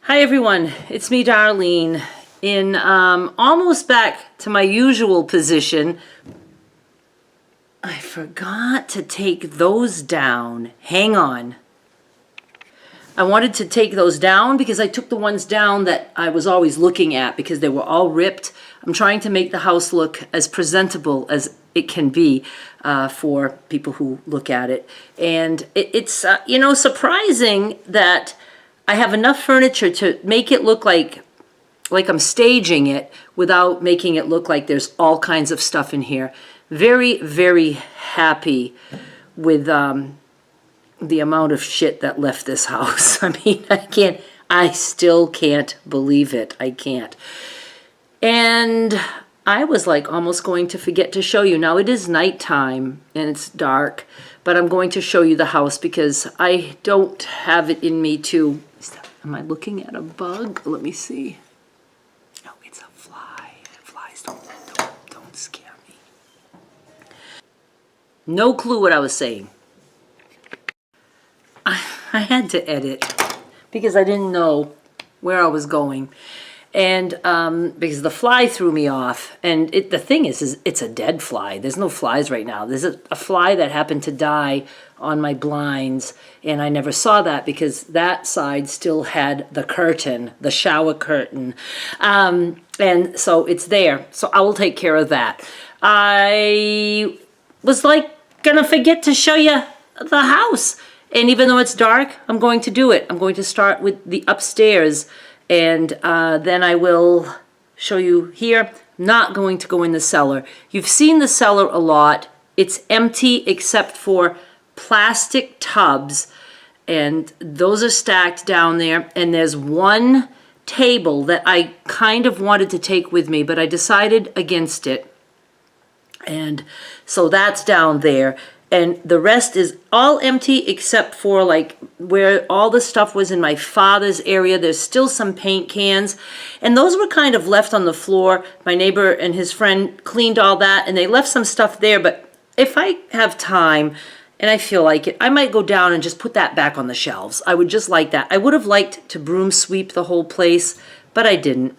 Hi everyone, it's me Darlene in almost back to my usual position. I forgot to take those down. Hang on. I wanted to take those down because I took the ones down that I was always looking at because they were all ripped. I'm trying to make the house look as presentable as it can be for people who look at it. And it's surprising that I have enough furniture to make it look like I'm staging it without making it look like there's all kinds of stuff in here. Very, very happy with the amount of shit that left this house. I mean, I still can't believe it. I can't. And I was like almost going to forget to show you. Now it is nighttime and it's dark, but I'm going to show you the house because I don't have it in me to... Am I looking at a bug? Let me see. No, it's a fly. Flies don't scare me. No clue what I was saying. I had to edit because I didn't know where I was going. And because the fly threw me off. And the thing is it's a dead fly. There's no flies right now. There's a fly that happened to die on my blinds. And I never saw that because that side still had the curtain, the shower curtain. And so it's there. So I will take care of that. I was like gonna forget to show you the house. And even though it's dark, I'm going to do it. I'm going to start with the upstairs. And then I will show you here. I'm not going to go in the cellar. You've seen the cellar a lot. It's empty except for plastic tubs. And those are stacked down there. And there's one table that I kind of wanted to take with me, but I decided against it. And so that's down there. And the rest is all empty except for like where all the stuff was in my father's area. There's still some paint cans. And those were kind of left on the floor. My neighbor and his friend cleaned all that and they left some stuff there. But if I have time and I feel like it, I might go down and just put that back on the shelves. I would just like that. I would have liked to broom sweep the whole place, but I didn't.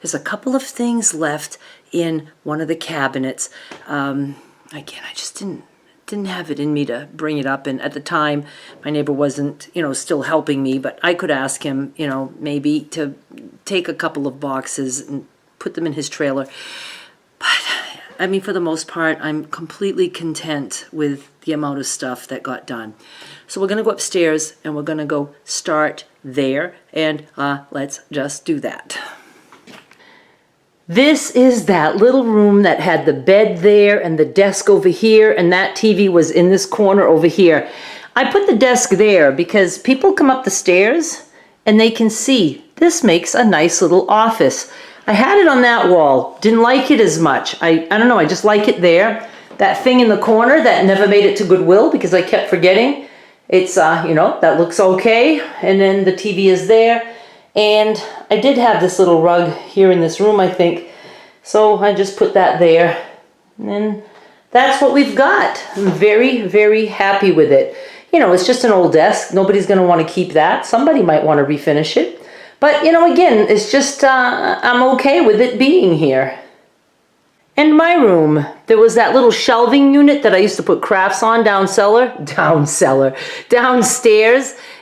There's a couple of things left in one of the cabinets. Again, I just didn't have it in me to bring it up. And at the time, my neighbor wasn't, still helping me, but I could ask him, maybe to take a couple of boxes and put them in his trailer. But I mean, for the most part, I'm completely content with the amount of stuff that got done. So we're going to go upstairs and we're going to go start there. And let's just do that. This is that little room that had the bed there and the desk over here, and that TV was in this corner over here. I put the desk there because people come up the stairs and they can see this makes a nice little office. I had it on that wall, didn't like it as much. I don't know, I just like it there. That thing in the corner that never made it to Goodwill because I kept forgetting. It's, that looks okay. And then the TV is there. And I did have this little rug here in this room, I think. So I just put that there. And that's what we've got. I'm very, very happy with it. It's just an old desk. Nobody's going to want to keep that. Somebody might want to refinish it. But, again, it's just, I'm okay with it being here. In my room, there was that little shelving unit that I used to put crafts on downstairs.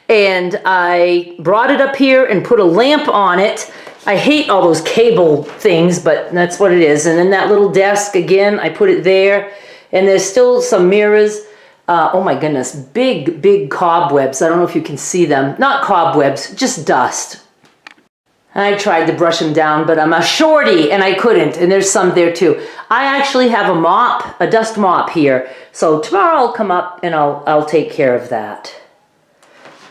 And I brought it up here and put a lamp on it. I hate all those cable things, but that's what it is. And then that little desk, again, I put it there. And there's still some mirrors. Oh my goodness, big, big cobwebs. I don't know if you can see them. Not cobwebs, just dust. I tried to brush them down, but I'm a shorty and I couldn't. And there's some there too. I actually have a mop, a dust mop here. So tomorrow I'll come up and I'll take care of that.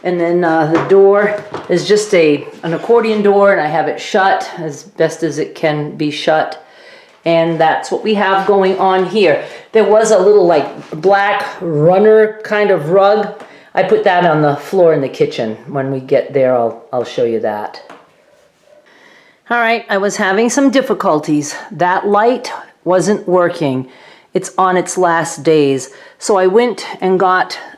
And then the door is just an accordion door, and I have it shut as best as it can be shut. And that's what we have going on here. There was a little like black runner kind of rug. I put that on the floor in the kitchen. When we get there, I'll show you that. All right, I was having some difficulties. That light wasn't working. It's on its last days. So I went and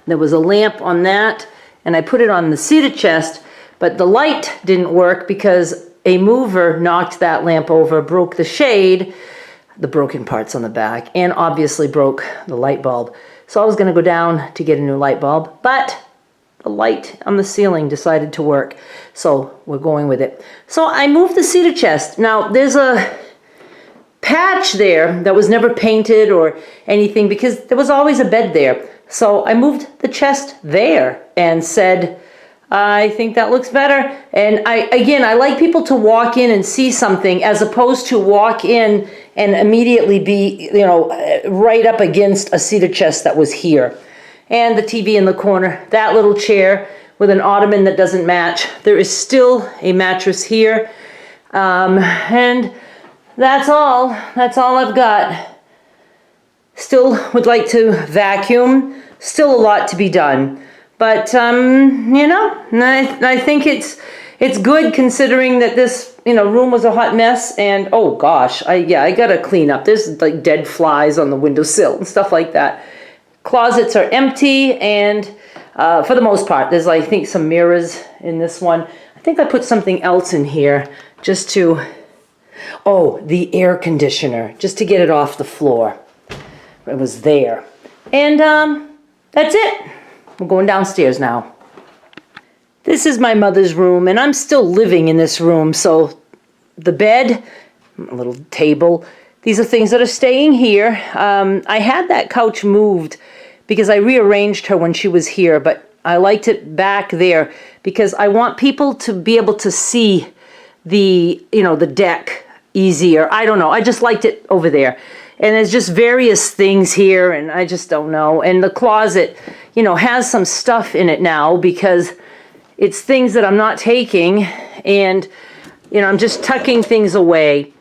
there was a lamp on that, and I put it on the cedar chest, But the light didn't work because a mover knocked that lamp over, broke the shade, the broken parts on the back, and obviously broke the light bulb. So I was going to go down to get a new light bulb, but the light on the ceiling decided to work. So we're going with it. So I moved the cedar chest. Now there's a patch there that was never painted or anything because there was always a bed there. So I moved the chest there and said, I think that looks better. And I like people to walk in and see something as opposed to walk in and immediately be, right up against a cedar chest that was here. And the TV in the corner, that little chair with an ottoman that doesn't match. There is still a mattress here. And that's all I've got. Still would like to vacuum. Still a lot to be done. But, I think it's good considering that this, room was a hot mess. And, oh gosh, I gotta clean up. There's like dead flies on the windowsill and stuff like that. Closets are empty, and for the most part, there's, I think, some mirrors in this one. I think I put something else in here just to, the air conditioner, just to get it off the floor. It was there. And that's it. We're going downstairs now. This is my mother's room, and I'm still living in this room, so the bed, a little table, these are things that are staying here. I had that couch moved because I rearranged her when she was here, but I liked it back there because I want people to be able to see the deck easier. I don't know. I just liked it over there. And there's just various things here, and I just don't know. And the closet, has some stuff in it now because it's things that I'm not taking, and, I'm just tucking things away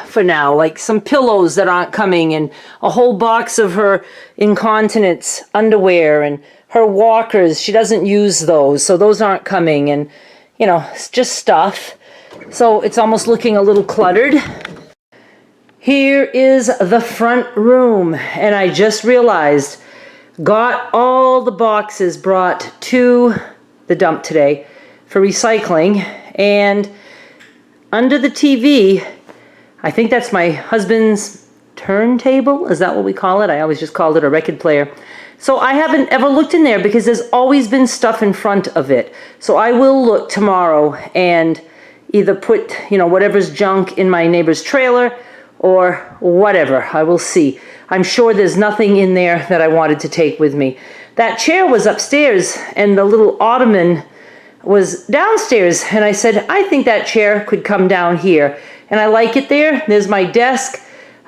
for now, like some pillows that aren't coming, and a whole box of her incontinence underwear, and her walkers. She doesn't use those, so those aren't coming, and, it's just stuff. So it's almost looking a little cluttered. Here is the front room, and I just realized, got all the boxes brought to the dump today for recycling, and under the TV, I think that's my husband's turntable. Is that what we call it? I always just called it a record player. So I haven't ever looked in there because there's always been stuff in front of it. So I will look tomorrow and either put, whatever's junk in my neighbor's trailer or whatever. I will see. I'm sure there's nothing in there that I wanted to take with me. That chair was upstairs and the little ottoman was downstairs, and I said, I think that chair could come down here. And I like it there. There's my desk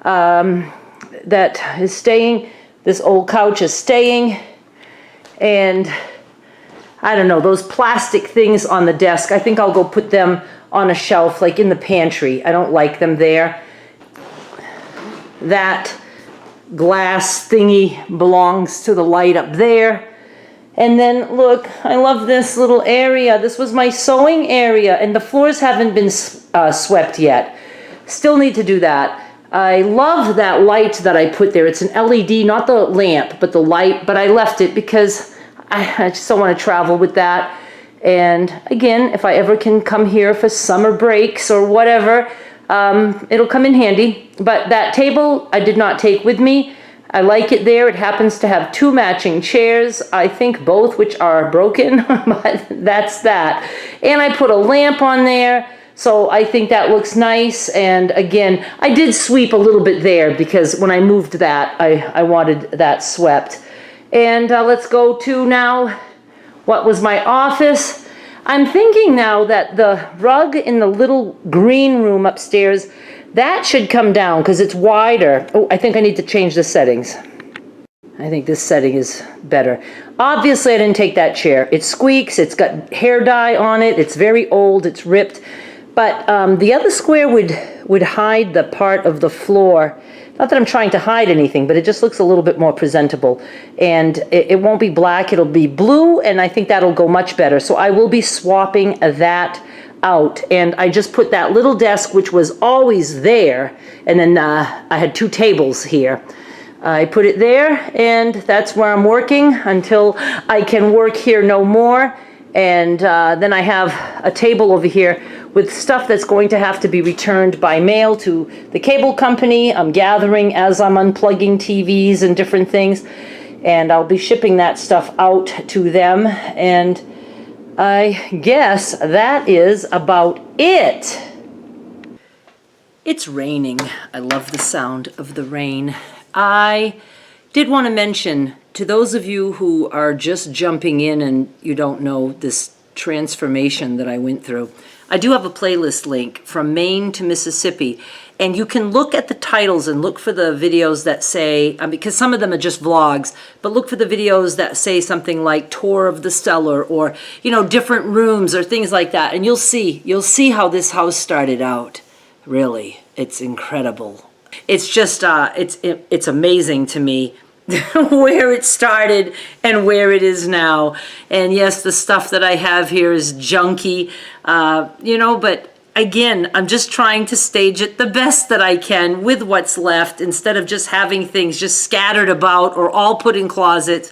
that is staying. This old couch is staying. And I don't know, those plastic things on the desk, I think I'll go put them on a shelf, like in the pantry. I don't like them there. That glass thingy belongs to the light up there. And then look, I love this little area. This was my sewing area, and the floors haven't been swept yet. Still need to do that. I love that light that I put there. It's an LED, not the lamp, but the light. But I left it because I just don't want to travel with that. And again, if I ever can come here for summer breaks or whatever, it'll come in handy. But that table I did not take with me. I like it there. It happens to have 2 matching chairs, I think both which are broken, but that's that. And I put a lamp on there, so I think that looks nice. And again, I did sweep a little bit there because when I moved that, I wanted that swept. And let's go to now what was my office. I'm thinking now that the rug in the little green room upstairs, that should come down because it's wider. Oh, I think I need to change the settings. I think this setting is better. Obviously, I didn't take that chair. It squeaks. It's got hair dye on it. It's very old. It's ripped. But the other square would hide the part of the floor. Not that I'm trying to hide anything, but it just looks a little bit more presentable. And it won't be black. It'll be blue, and I think that'll go much better. So I will be swapping that out. And I just put that little desk, which was always there, and then I had 2 tables here. I put it there, and that's where I'm working until I can work here no more. And then I have a table over here with stuff that's going to have to be returned by mail to the cable company. I'm gathering as I'm unplugging TVs and different things. And I'll be shipping that stuff out to them. And I guess that is about it. It's raining. I love the sound of the rain. I did want to mention to those of you who are just jumping in and you don't know this transformation that I went through, I do have a playlist link from Maine to Mississippi, and you can look at the titles and look for the videos that say, because some of them are just vlogs, but look for the videos that say something like tour of the cellar or, you know, different rooms or things like that, and you'll see how this house started out. Really, it's incredible. It's just, it's amazing to me where it started and where it is now. And yes, the stuff that I have here is junky, you know, but again, I'm just trying to stage it the best that I can with what's left instead of just having things just scattered about or all put in closets.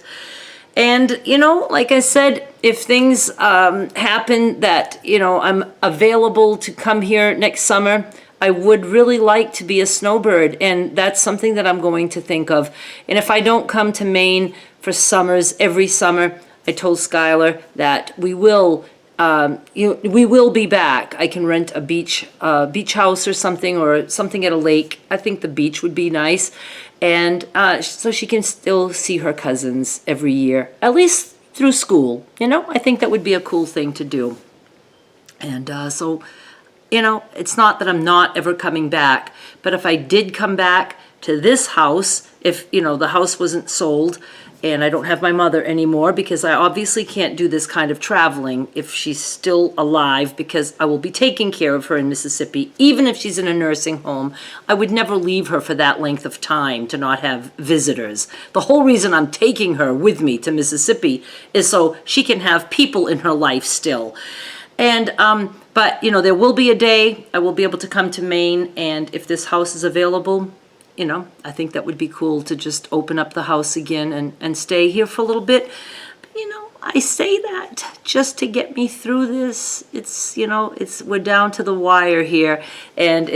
And, you know, like I said, if things happen that, you know, I'm available to come here next summer, I would really like to be a snowbird, and that's something that I'm going to think of. And if I don't come to Maine for summers, every summer, I told Skylar that we will be back. I can rent a beach house or something at a lake. I think the beach would be nice. And so she can still see her cousins every year, at least through school. You know, I think that would be a cool thing to do. And so, you know, it's not that I'm not ever coming back, but if I did come back to this house, if, you know, the house wasn't sold and I don't have my mother anymore, because I obviously can't do this kind of traveling if she's still alive, because I will be taking care of her in Mississippi. Even if she's in a nursing home, I would never leave her for that length of time to not have visitors. The whole reason I'm taking her with me to Mississippi is so she can have people in her life still. And, but, you know, there will be a day I will be able to come to Maine, and if this house is available, you know, I think that would be cool to just open up the house again and stay here for a little bit. But, you know, I say that just to get me through this. It's, you know, we're down to the wire here, and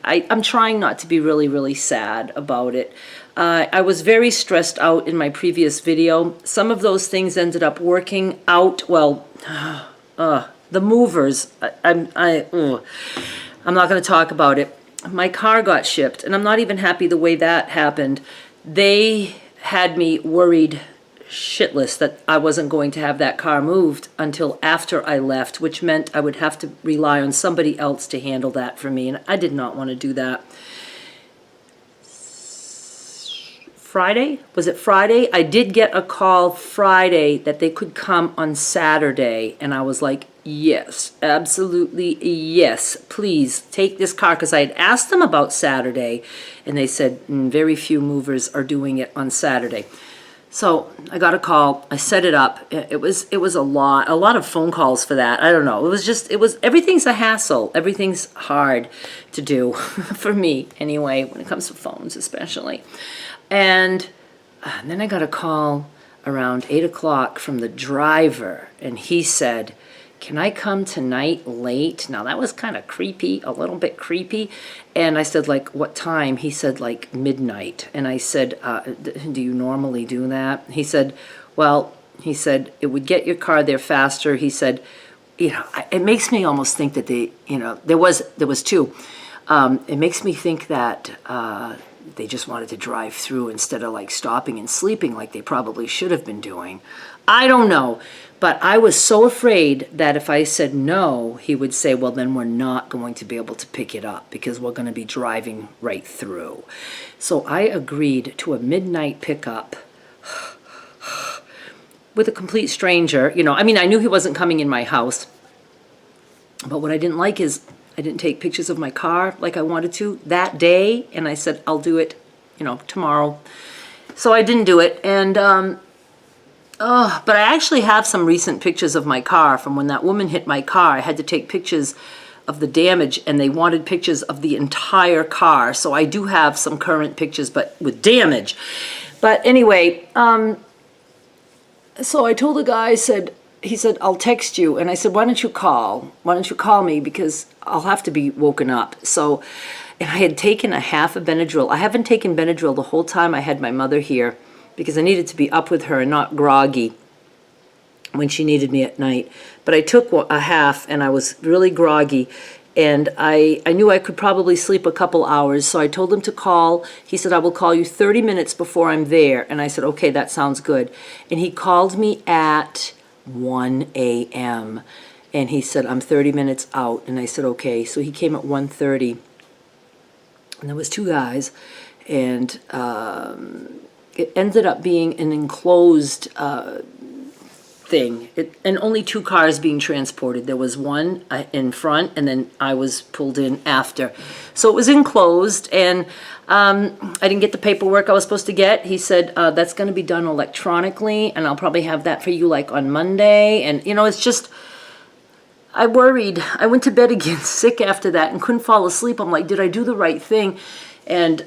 I'm trying not to be really, really sad about it. I was very stressed out in my previous video. Some of those things ended up working out. Well, the movers, I'm not going to talk about it. My car got shipped, and I'm not even happy the way that happened. They had me worried shitless that I wasn't going to have that car moved until after I left, which meant I would have to rely on somebody else to handle that for me, and I did not want to do that. Friday? Was it Friday? I did get a call Friday that they could come on Saturday, and I was like, yes, absolutely yes, please take this car, because I had asked them about Saturday, and they said very few movers are doing it on Saturday. So I got a call, I set it up. It was a lot of phone calls for that. I don't know. Everything's a hassle. Everything's hard to do for me anyway, when it comes to phones especially. And then I got a call around 8 o'clock from the driver, and he said, can I come tonight late? Now that was kind of creepy, a little bit creepy. And I said, like, what time? He said, like, midnight. And I said, do you normally do that? He said, well, it would get your car there faster. He said, you know, it makes me almost think that there was two. It makes me think that they just wanted to drive through instead of like stopping and sleeping like they probably should have been doing. I don't know. But I was so afraid that if I said no, he would say, well, then we're not going to be able to pick it up because we're going to be driving right through. So I agreed to a midnight pickup with a complete stranger. You know, I mean, I knew he wasn't coming in my house. But what I didn't like is I didn't take pictures of my car like I wanted to that day. And I said, I'll do it, you know, tomorrow. So I didn't do it. And, but I actually have some recent pictures of my car from when that woman hit my car. I had to take pictures of the damage, and they wanted pictures of the entire car. So I do have some current pictures, but with damage. But anyway, so I told the guy, I said, he said, I'll text you. And I said, why don't you call? Why don't you call me? Because I'll have to be woken up. So, and I had taken a half a Benadryl. I haven't taken Benadryl the whole time I had my mother here because I needed to be up with her and not groggy when she needed me at night. But I took a half and I was really groggy. And I knew I could probably sleep a couple hours, so I told him to call. He said, I will call you 30 minutes before I'm there. And I said, okay, that sounds good. And he called me at 1 a.m. And he said, I'm 30 minutes out. And I said, okay. So he came at 1:30. And there was two guys. And it ended up being an enclosed thing, and only two cars being transported. There was one in front, and then I was pulled in after. So it was enclosed, and I didn't get the paperwork I was supposed to get. He said, that's going to be done electronically, and I'll probably have that for you like on Monday. And, you know, it's just, I worried. I went to bed again sick after that and couldn't fall asleep. I'm like, did I do the right thing? And,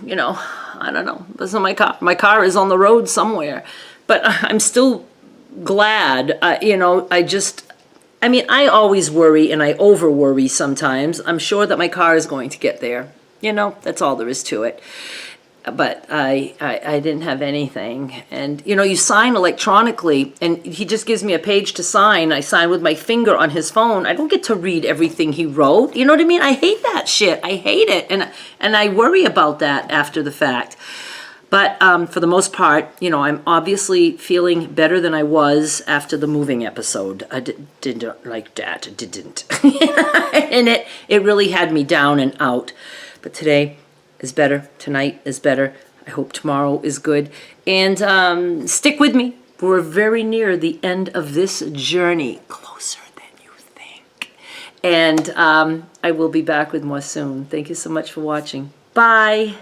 you know, I don't know. This is my car. My car is on the road somewhere. But I'm still glad, you know, I mean, I always worry and I over worry sometimes. I'm sure that my car is going to get there. You know, that's all there is to it. But I didn't have anything. And, you know, you sign electronically and he just gives me a page to sign. I sign with my finger on his phone. I don't get to read everything he wrote. You know what I mean? I hate that shit. I hate it. And I worry about that after the fact. But for the most part, you know, I'm obviously feeling better than I was after the moving episode. I didn't like that. I didn't. And it really had me down and out. But today is better. Tonight is better. I hope tomorrow is good. And stick with me. We're very near the end of this journey. Closer than you think. And I will be back with more soon. Thank you so much for watching. Bye.